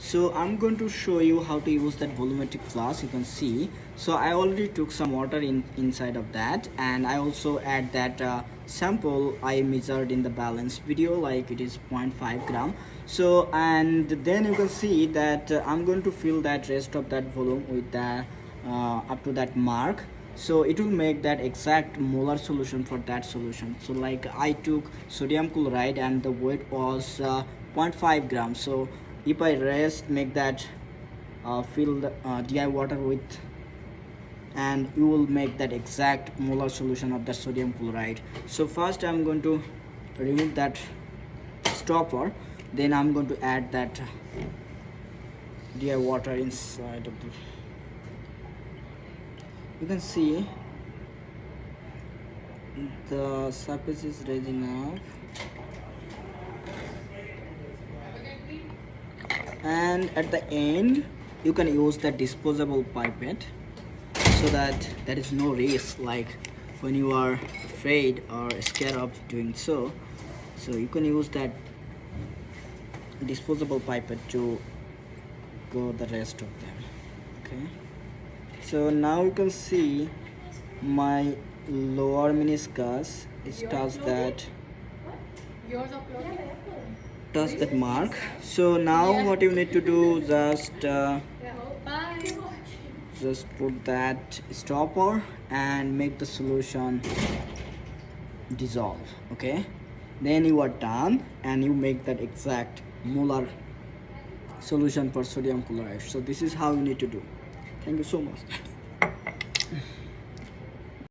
So I'm going to show you how to use that volumetric flask. You can see, so I already took some water inside of that, and I also add that sample I measured in the balance video, like it is 0.5 gram. So and then you can see that I'm going to fill that rest of that volume with the up to that mark, so it will make that exact molar solution for that solution. So like I took sodium chloride and the weight was 0.5 grams. So if I rest make that fill the DI water with, and you will make that exact molar solution of the sodium chloride. So first I'm going to remove that stopper, then I'm going to add that DI water inside of the, you can see the surface is raising up, and at the end you can use the disposable pipette, so that there is no risk like when you are afraid or scared of doing so. So you can use that disposable pipette to go the rest of them. Okay, so now you can see my lower meniscus is touch that mark. So now what you need to do, just put that stopper and make the solution dissolve. Okay, then you are done, and you make that exact molar solution for sodium chloride. So this is how you need to do. Thank you so much.